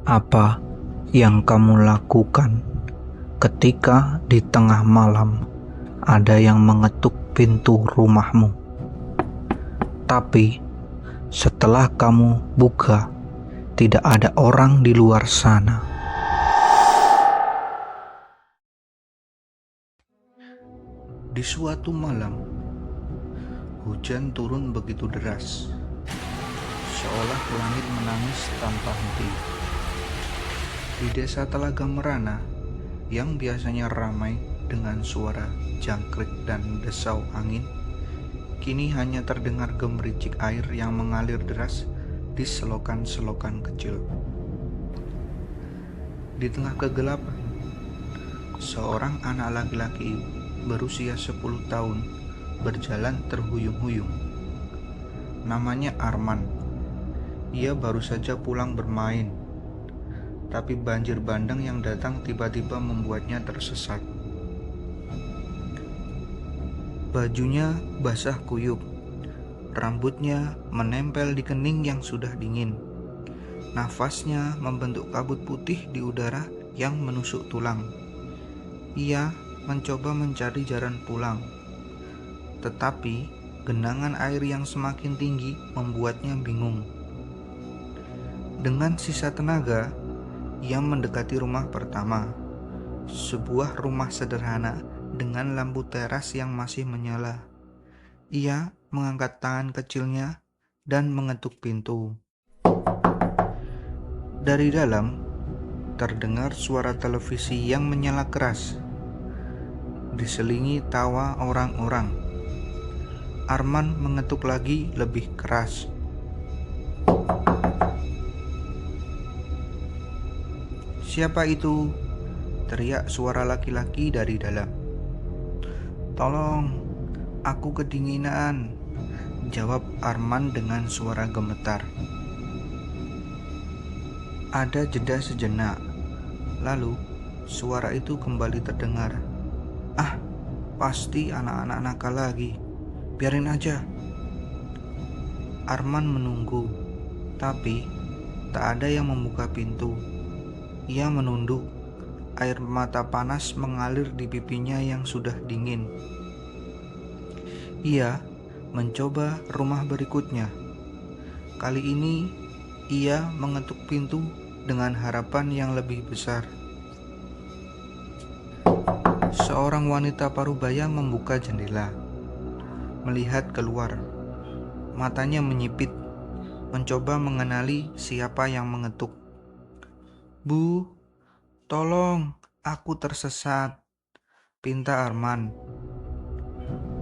Apa yang kamu lakukan ketika di tengah malam ada yang mengetuk pintu rumahmu, tapi setelah kamu buka, tidak ada orang di luar sana? Di suatu malam, hujan turun begitu deras, seolah langit menangis tanpa henti. Di desa Telaga Merana, yang biasanya ramai dengan suara jangkrik dan desau angin, kini hanya terdengar gemericik air yang mengalir deras di selokan-selokan kecil. Di tengah kegelapan, seorang anak laki-laki berusia 10 tahun berjalan terhuyung-huyung. Namanya Arman. Ia baru saja pulang bermain, tapi banjir bandang yang datang tiba-tiba membuatnya tersesat. Bajunya basah kuyup, rambutnya menempel di kening yang sudah dingin. Nafasnya membentuk kabut putih di udara yang menusuk tulang. Ia mencoba mencari jalan pulang, tetapi genangan air yang semakin tinggi membuatnya bingung. Dengan sisa tenaga, ia mendekati rumah pertama, sebuah rumah sederhana dengan lampu teras yang masih menyala. Ia mengangkat tangan kecilnya dan mengetuk pintu. Dari dalam, terdengar suara televisi yang menyala keras, diselingi tawa orang-orang. Arman mengetuk lagi lebih keras. "Siapa itu?" teriak suara laki-laki dari dalam. "Tolong, aku kedinginan," jawab Arman dengan suara gemetar. Ada jeda sejenak, lalu suara itu kembali terdengar. "Ah, pasti anak-anak nakal lagi. Biarin aja." Arman menunggu, tapi tak ada yang membuka pintu. Ia menunduk, air mata panas mengalir di pipinya yang sudah dingin. Ia mencoba rumah berikutnya. Kali ini ia mengetuk pintu dengan harapan yang lebih besar. Seorang wanita parubaya membuka jendela, melihat keluar. Matanya menyipit, mencoba mengenali siapa yang mengetuk. "Bu, tolong, aku tersesat," pinta Arman.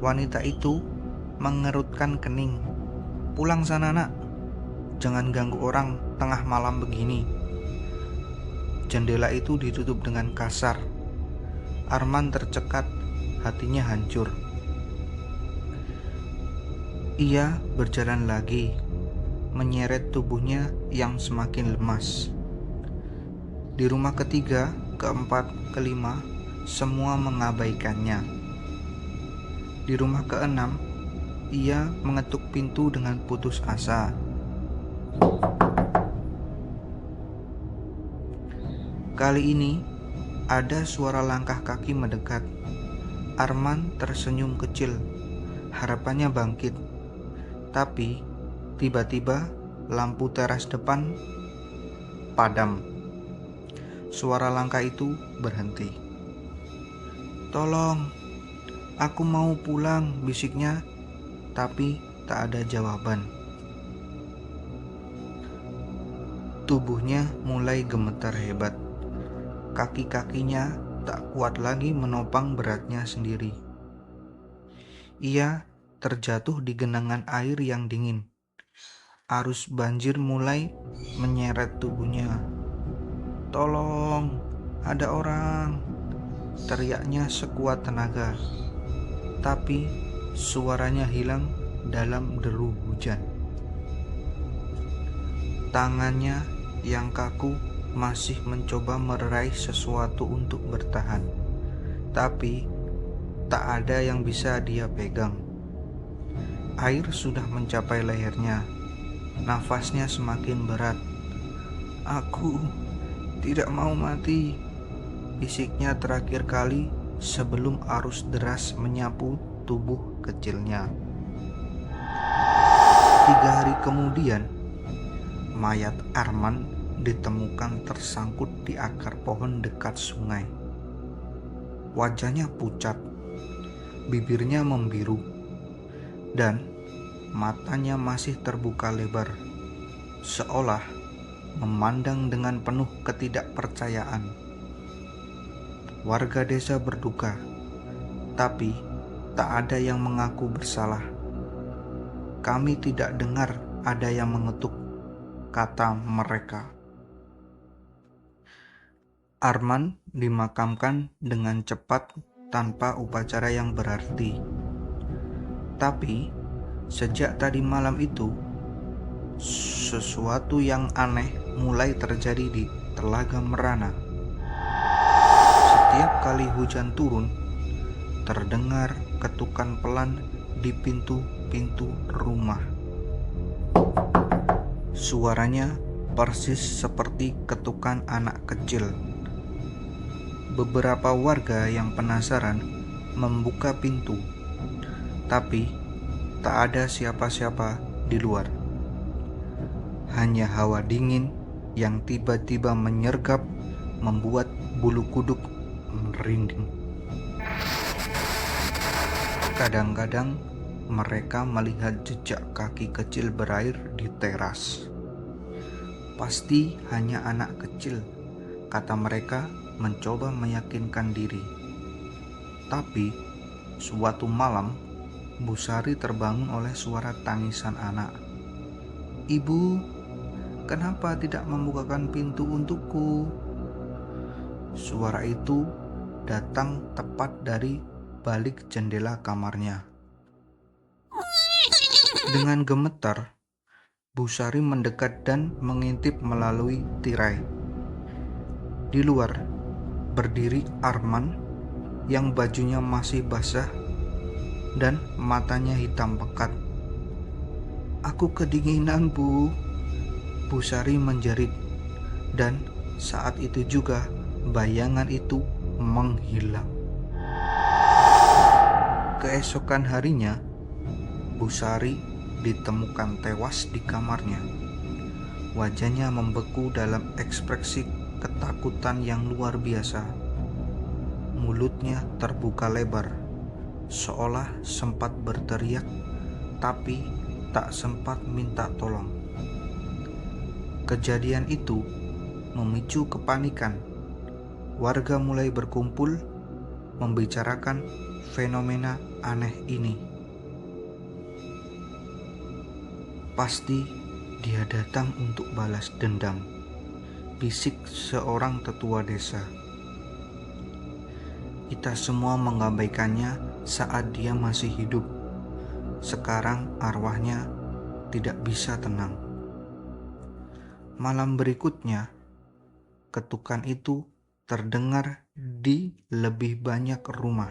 Wanita itu mengerutkan kening. "Pulang sana, nak. Jangan ganggu orang tengah malam begini." Jendela itu ditutup dengan kasar. Arman tercekat, hatinya hancur. Ia berjalan lagi, menyeret tubuhnya yang semakin lemas. Di rumah ketiga, keempat, kelima, semua mengabaikannya. Di rumah keenam, ia mengetuk pintu dengan putus asa. Kali ini, ada suara langkah kaki mendekat. Arman tersenyum kecil, harapannya bangkit. Tapi, tiba-tiba lampu teras depan padam. Suara langkah itu berhenti. "Tolong, aku mau pulang," bisiknya, tapi tak ada jawaban. Tubuhnya mulai gemetar hebat. Kaki-kakinya tak kuat lagi menopang beratnya sendiri. Ia terjatuh di genangan air yang dingin. Arus banjir mulai menyeret tubuhnya. "Tolong, ada orang," teriaknya sekuat tenaga. Tapi suaranya hilang dalam deru hujan. Tangannya yang kaku masih mencoba meraih sesuatu untuk bertahan, tapi tak ada yang bisa dia pegang. Air sudah mencapai lehernya. Nafasnya semakin berat. Aku tidak mau mati, bisiknya terakhir kali sebelum arus deras menyapu tubuh kecilnya. 3 hari kemudian, mayat Arman ditemukan tersangkut di akar pohon dekat sungai. Wajahnya pucat, bibirnya membiru, dan matanya masih terbuka lebar, seolah memandang dengan penuh ketidakpercayaan. Warga desa berduka, tapi tak ada yang mengaku bersalah. Kami tidak dengar ada yang mengetuk, kata mereka. Arman dimakamkan dengan cepat tanpa upacara yang berarti. Tapi sejak tadi malam itu, sesuatu yang aneh mulai terjadi di Telaga Merana. Setiap kali hujan turun, terdengar ketukan pelan di pintu-pintu rumah. Suaranya persis seperti ketukan anak kecil. Beberapa warga yang penasaran membuka pintu, tapi tak ada siapa-siapa di luar. Hanya hawa dingin yang tiba-tiba menyergap membuat bulu kuduk merinding. Kadang-kadang mereka melihat jejak kaki kecil berair di teras. Pasti hanya anak kecil, kata mereka mencoba meyakinkan diri. Tapi suatu malam, Bu Sari terbangun oleh suara tangisan anak. "Ibu, kenapa tidak membukakan pintu untukku?" Suara itu datang tepat dari balik jendela kamarnya. Dengan gemetar, Bu Sari mendekat dan mengintip melalui tirai. Di luar berdiri Arman yang bajunya masih basah dan matanya hitam pekat. "Aku kedinginan, Bu." Bu Sari menjerit, dan saat itu juga bayangan itu menghilang. Keesokan harinya, Bu Sari ditemukan tewas di kamarnya. Wajahnya membeku dalam ekspresi ketakutan yang luar biasa. Mulutnya terbuka lebar, seolah sempat berteriak, tapi tak sempat minta tolong. Kejadian itu memicu kepanikan. Warga mulai berkumpul membicarakan fenomena aneh ini. "Pasti dia datang untuk balas dendam," bisik seorang tetua desa. "Kita semua mengabaikannya saat dia masih hidup. Sekarang arwahnya tidak bisa tenang." Malam berikutnya, ketukan itu terdengar di lebih banyak rumah.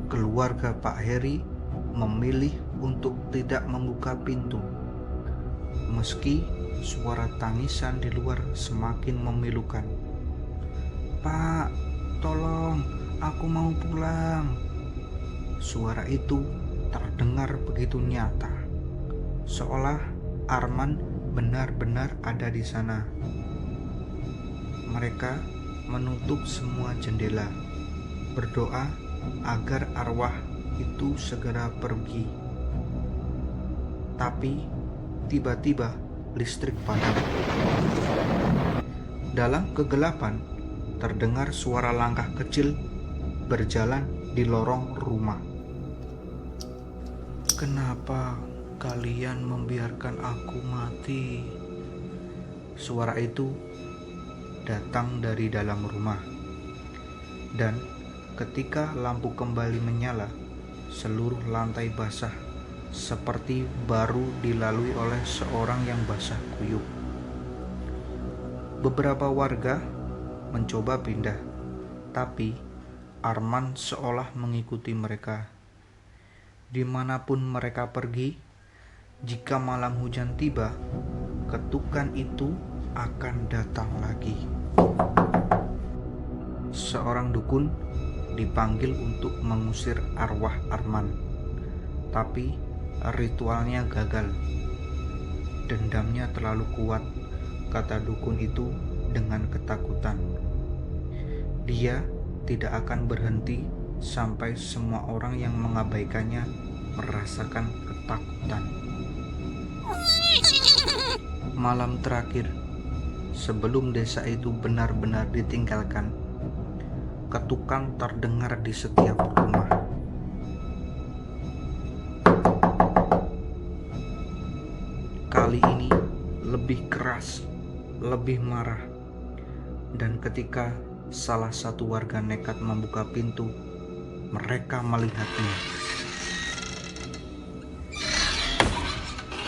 Keluarga Pak Heri memilih untuk tidak membuka pintu, meski suara tangisan di luar semakin memilukan. "Pak, tolong, aku mau pulang." Suara itu terdengar begitu nyata, seolah Arman benar-benar ada di sana. Mereka menutup semua jendela, berdoa agar arwah itu segera pergi. Tapi tiba-tiba listrik padam. Dalam kegelapan, terdengar suara langkah kecil berjalan di lorong rumah. "Kenapa kalian membiarkan aku mati?" Suara itu datang dari dalam rumah. Dan ketika lampu kembali menyala, seluruh lantai basah seperti baru dilalui oleh seorang yang basah kuyup. Beberapa warga mencoba pindah, tapi Arman seolah mengikuti mereka. Dimanapun mereka pergi, jika malam hujan tiba, ketukan itu akan datang lagi. Seorang dukun dipanggil untuk mengusir arwah Arman, tapi ritualnya gagal. Dendamnya terlalu kuat, kata dukun itu dengan ketakutan. Dia tidak akan berhenti sampai semua orang yang mengabaikannya merasakan ketakutan. Malam terakhir, sebelum desa itu benar-benar ditinggalkan, ketukan terdengar di setiap rumah. Kali ini lebih keras, lebih marah, dan ketika salah satu warga nekat membuka pintu, mereka melihatnya.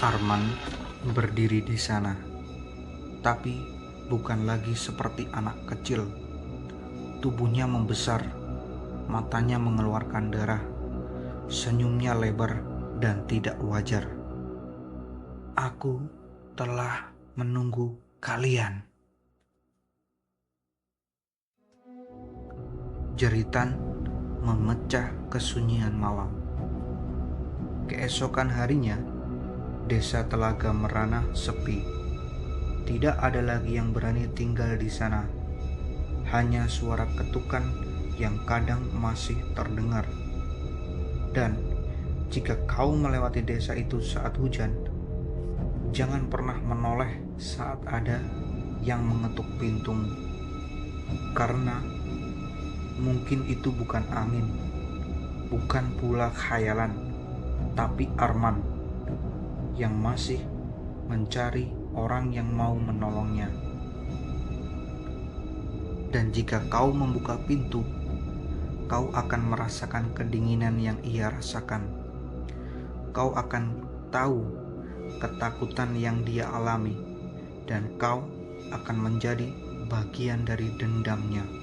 Arman berdiri di sana, tapi bukan lagi seperti anak kecil. Tubuhnya membesar, matanya mengeluarkan darah, senyumnya lebar dan tidak wajar. Aku telah menunggu kalian. Jeritan memecah kesunyian malam. Keesokan harinya, desa Telaga Merana sepi. Tidak ada lagi yang berani tinggal di sana. Hanya suara ketukan yang kadang masih terdengar. Dan jika kau melewati desa itu saat hujan, jangan pernah menoleh saat ada yang mengetuk pintumu. Karena mungkin itu bukan angin, bukan pula khayalan, tapi Arman yang masih mencari orang yang mau menolongnya. Dan jika kau membuka pintu, kau akan merasakan kedinginan yang ia rasakan. Kau akan tahu ketakutan yang dia alami, dan kau akan menjadi bagian dari dendamnya.